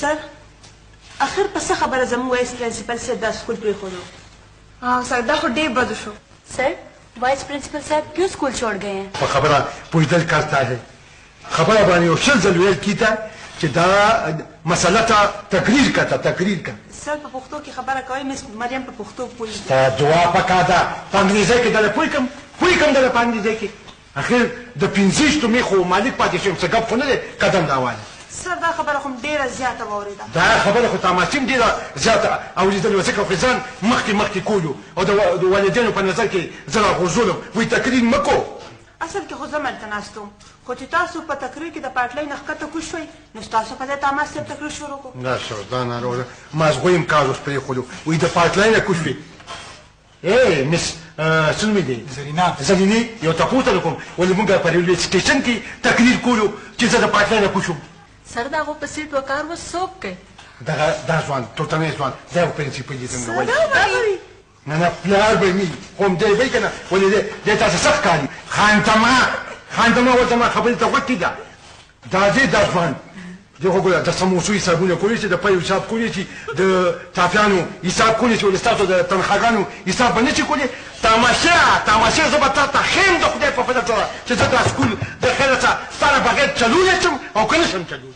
سر اخر په څه خبره زموږ وایس پرنسپل صاحب دا سکول پرېښودو؟ سر دا خو ډېر بد شو. سر وائس प्रिंसिपल साहब क्यों स्कूल छोड़ गए हैं؟ په خبره پوهېدل کرتا ہے خبره باندې یو شل ځل ویل کیته چې دا مسله ته تقریر کا سر په پښتو کې خبره کوي مس مریم په پښتو پوهېږي. تا دعا پکار ده په انګریزۍ کې دله پوه کړم دله په انګریزۍ کې اخر د 15 شتمې خو مالک پاتې شوم څه ګپ خو نه دی قدم داواله. سر دا خبره خو ډېره زیاته واورېده. دا خبره خو تاماسیم ډېره زیاته اورېدلې وه ځکه خو ځان مخکې کولو او د والدینو په نظر کې زه راغورځولم وایي تقریر مه کو. اصل کې خو زه ملته ناست وم خو چې تاسو په تقریر کې د پاټلۍ نه ښکته کوز شوئ نو ستاسو په ځای تاماس صاحب تقریر شروع کړو. نه شو دا ناروغ ده مازغو یې کار اوس پرېښودو وایي د پاټلۍ نه کوز شوې. ای مس څه نومې دی زرینې یو تپوس ته کوم ولې موږ په ریلوې سټیشن کې تقریر کولو چې زه د پاټلۍ نه کوز شوم. سر دا هغو په سیټ وکار و څوک کوي؟ دا ځوان ټوټنی ځوان دا یو پرنسپل یې څنګه وایي نه پلار به مي کوم دی وایي که نه ولې دی تاسو سخت کاري خانتما ورته ما خبرې ته غوږ کېږده دا دی دا ځوان دی خو ګوره د سموسو حسابونه کولی شي د پیو حساب کولی شي د ټافیانو حساب کولی شي ولې ستاسو د تنخواګانو حساب به نه شي کولی. تماشا زه به تا ته ښیم د خدای په فضل سره چې زه دا سکول د خیره څخه ستا نه بغیر چلولی شم او که نه شم چلولی.